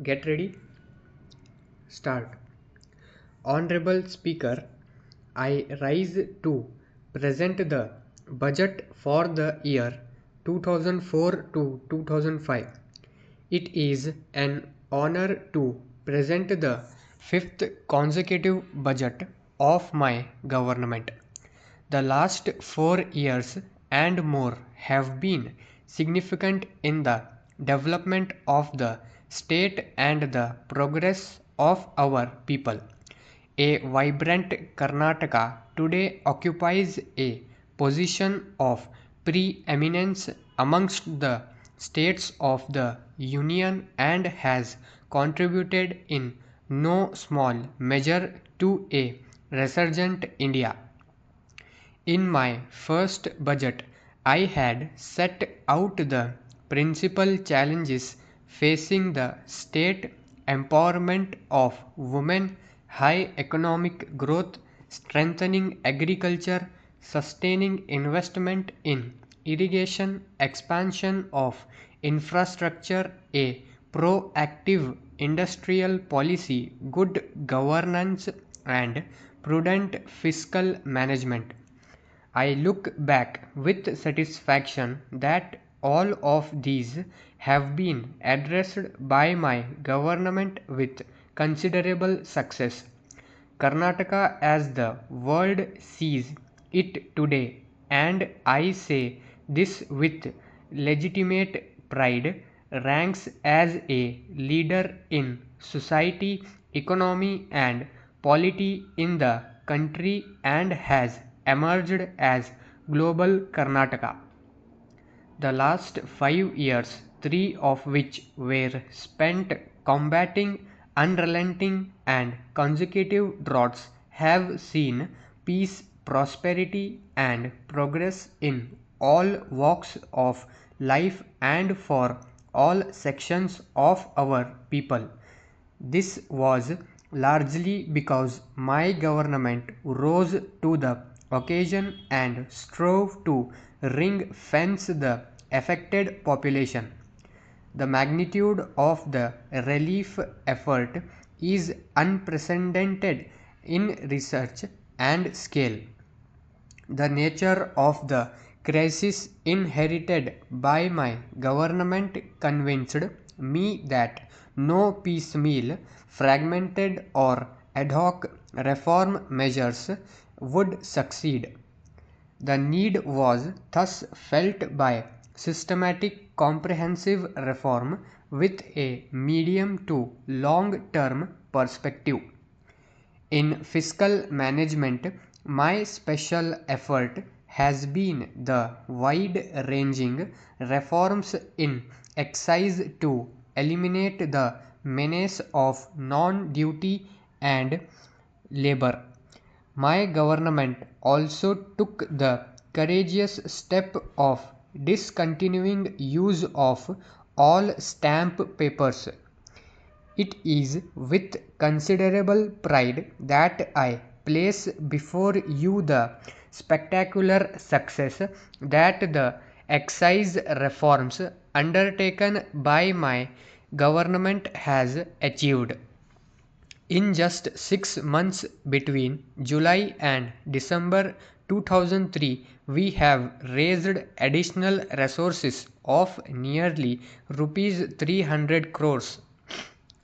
Get ready. Start. Honorable Speaker, I rise to present the budget for the year 2004 to 2005. It is an honor to present the fifth consecutive budget of my government. The last 4 years and more have been significant in the development of the state and the progress of our people. A vibrant Karnataka today occupies a position of preeminence amongst the states of the Union and has contributed in no small measure to a resurgent India. In my first budget, I had set out the principal challenges facing the state: empowerment of women, high economic growth, strengthening agriculture, sustaining investment in irrigation, expansion of infrastructure, a proactive industrial policy, good governance, and prudent fiscal management. I look back with satisfaction that all of these have been addressed by my government with considerable success. Karnataka, as the world sees it today, and I say this with legitimate pride, ranks as a leader in society, economy, and polity in the country and has emerged as Global Karnataka. The last 5 years, three of which were spent combating unrelenting and consecutive droughts, have seen peace, prosperity, and progress in all walks of life and for all sections of our people. This was largely because my government rose to the occasion and strove to ring fence the affected population. The magnitude of the relief effort is unprecedented in research and scale. The nature of the crisis inherited by my government convinced me that no piecemeal, fragmented, or ad hoc reform measures would succeed. The need was thus felt by systematic, comprehensive reform with a medium to long term perspective. In fiscal management, my special effort has been the wide ranging reforms in excise to eliminate the menace of non duty and labor. My government also took the courageous step of discontinuing use of all stamp papers. It is with considerable pride that I place before you the spectacular success that the excise reforms undertaken by my government has achieved. In just 6 months between July and December 2003, we have raised additional resources of nearly rupees 300 crores.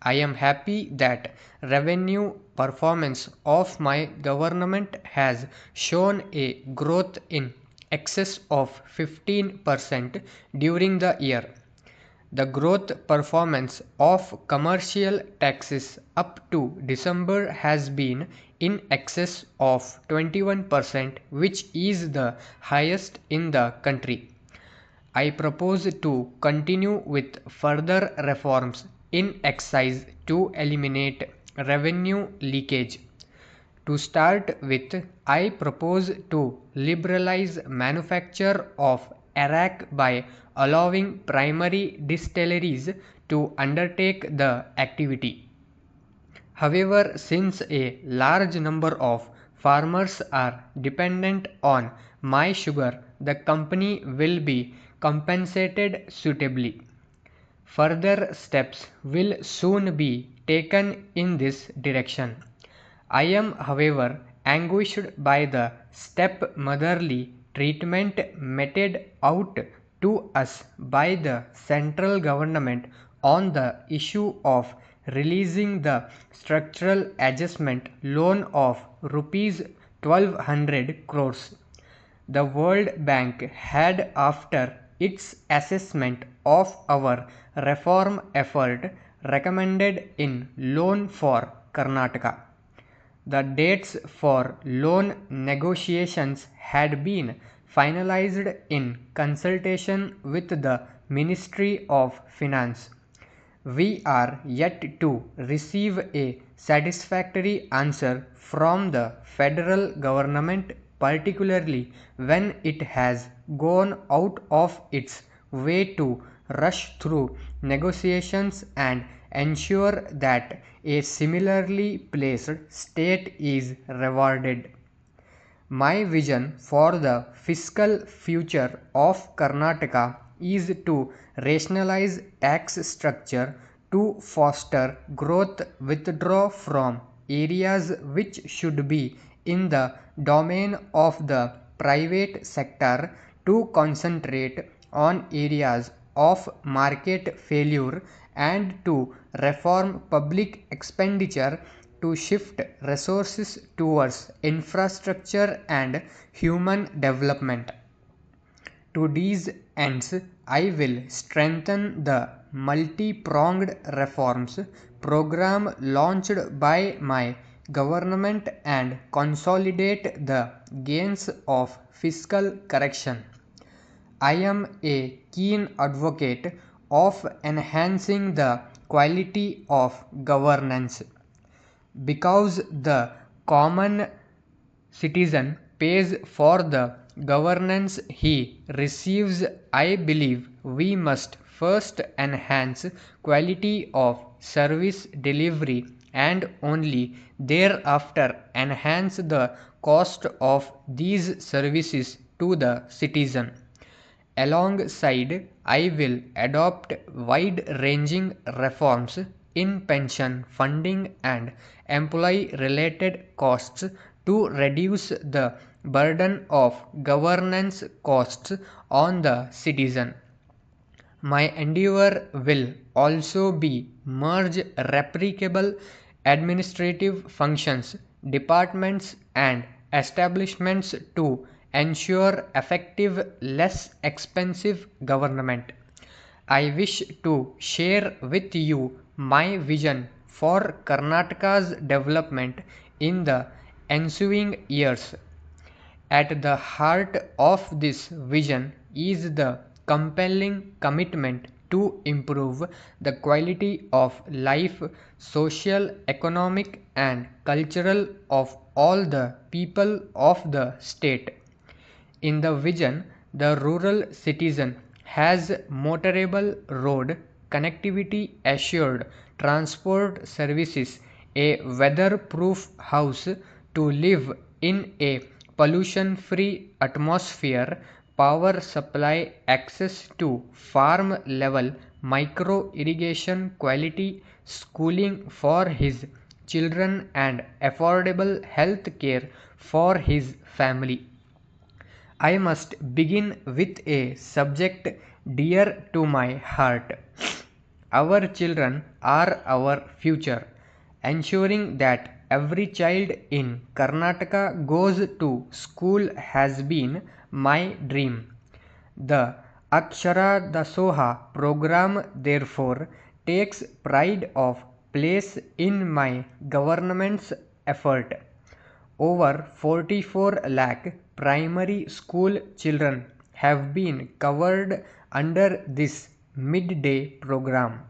I am happy that revenue performance of my government has shown a growth in excess of 15% during the year. The growth performance of commercial taxes up to December has been in excess of 21%, which is the highest in the country. I propose to continue with further reforms in excise to eliminate revenue leakage. To start with, I propose to liberalize manufacture of arrack by allowing primary distilleries to undertake the activity. However, since a large number of farmers are dependent on my sugar, the company will be compensated suitably. Further steps will soon be taken in this direction. I am, however, anguished by the step-motherly treatment meted out to us by the central government on the issue of releasing the structural adjustment loan of rupees 1200 crores. The World Bank had, after its assessment of our reform effort, recommended in loan for Karnataka. The dates for loan negotiations had been finalized in consultation with the Ministry of Finance. We are yet to receive a satisfactory answer from the federal government, particularly when it has gone out of its way to rush through negotiations and ensure that a similarly placed state is rewarded. My vision for the fiscal future of Karnataka is to rationalize tax structure to foster growth, withdraw from areas which should be in the domain of the private sector to concentrate on areas of market failure, and to reform public expenditure to shift resources towards infrastructure and human development. To these ends, I will strengthen the multi-pronged reforms program launched by my government and consolidate the gains of fiscal correction. I am a keen advocate of enhancing the quality of governance, because the common citizen pays for the governance he receives. I believe we must first enhance quality of service delivery and only thereafter enhance the cost of these services to the citizen. Alongside, I will adopt wide-ranging reforms in pension funding and employee-related costs to reduce the burden of governance costs on the citizen. My endeavor will also be merge replicable administrative functions, departments and establishments to ensure effective, less expensive government. I wish to share with you my vision for Karnataka's development in the ensuing years. At the heart of this vision is the compelling commitment to improve the quality of life, social, economic, and cultural of all the people of the state. In the vision, the rural citizen has motorable road connectivity, assured transport services, a weather-proof house to live in, a pollution-free atmosphere, power supply, access to farm-level micro-irrigation, quality schooling for his children, and affordable health care for his family. I must begin with a subject dear to my heart. Our children are our future. Ensuring that every child in Karnataka goes to school has been my dream. The Akshara Dasoha program therefore takes pride of place in my government's effort. Over 44 lakh primary school children have been covered under this midday program.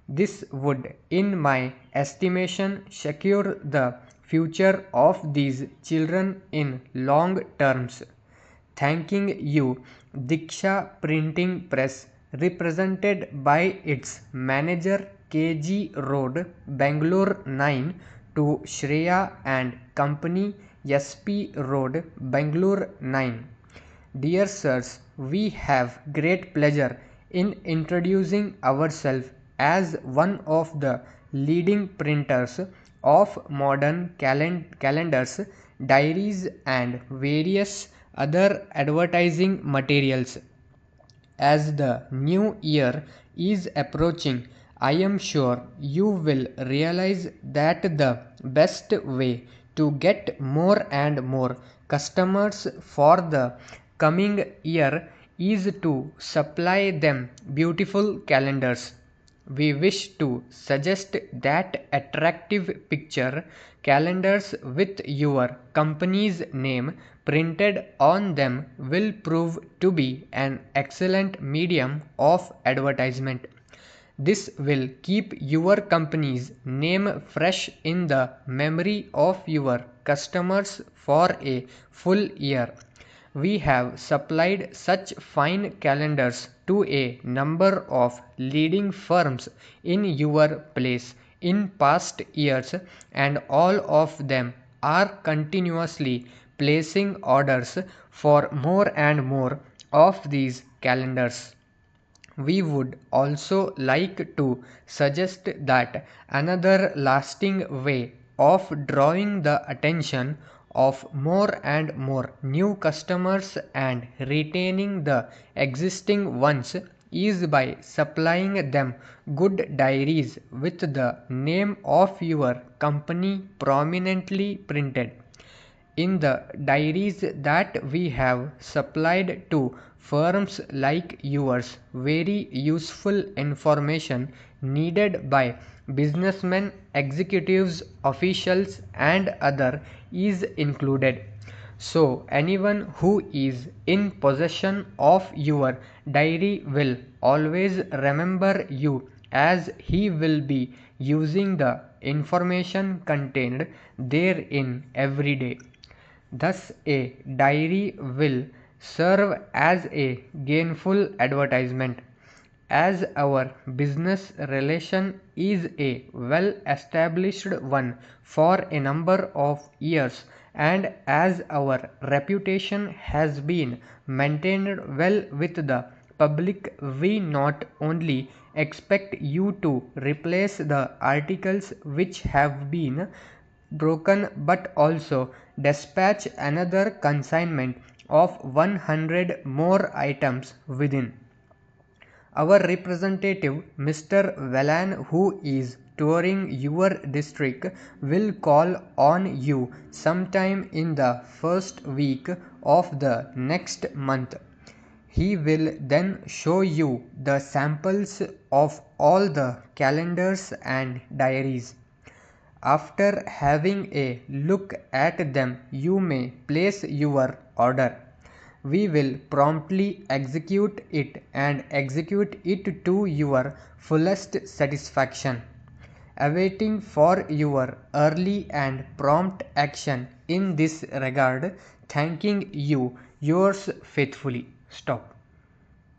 This would, in my estimation, secure the future of these children in long terms. Thanking you, Diksha Printing Press, represented by its manager, KG Road, Bangalore 9, to Shreya and Company, SP Road, Bangalore 9. Dear sirs, we have great pleasure in introducing ourselves as one of the leading printers of modern calendars, diaries, and various other advertising materials. As the new year is approaching, I am sure you will realize that the best way to get more and more customers for the coming year is to supply them beautiful calendars. We wish to suggest that attractive picture calendars with your company's name printed on them will prove to be an excellent medium of advertisement. This will keep your company's name fresh in the memory of your customers for a full year. We have supplied such fine calendars to a number of leading firms in your place in past years, and all of them are continuously placing orders for more and more of these calendars. We would also like to suggest that another lasting way of drawing the attention of more and more new customers and retaining the existing ones is by supplying them good diaries with the name of your company prominently printed. In the diaries that we have supplied to firms like yours, very useful information needed by businessmen, executives, officials, and other is included. So anyone who is in possession of your diary will always remember you, as he will be using the information contained therein every day. Thus, a diary will serve as a gainful advertisement. As our business relation is a well established one for a number of years, and as our reputation has been maintained well with the public, we not only expect you to replace the articles which have been broken, but also dispatch another consignment of 100 more items within. Our representative, Mr. Velan, who is touring your district, will call on you sometime in the first week of the next month. He will then show you the samples of all the calendars and diaries. After having a look at them, you may place your order. We will promptly execute it, and execute it to your fullest satisfaction. Awaiting for your early and prompt action in this regard, thanking you, yours faithfully. Stop.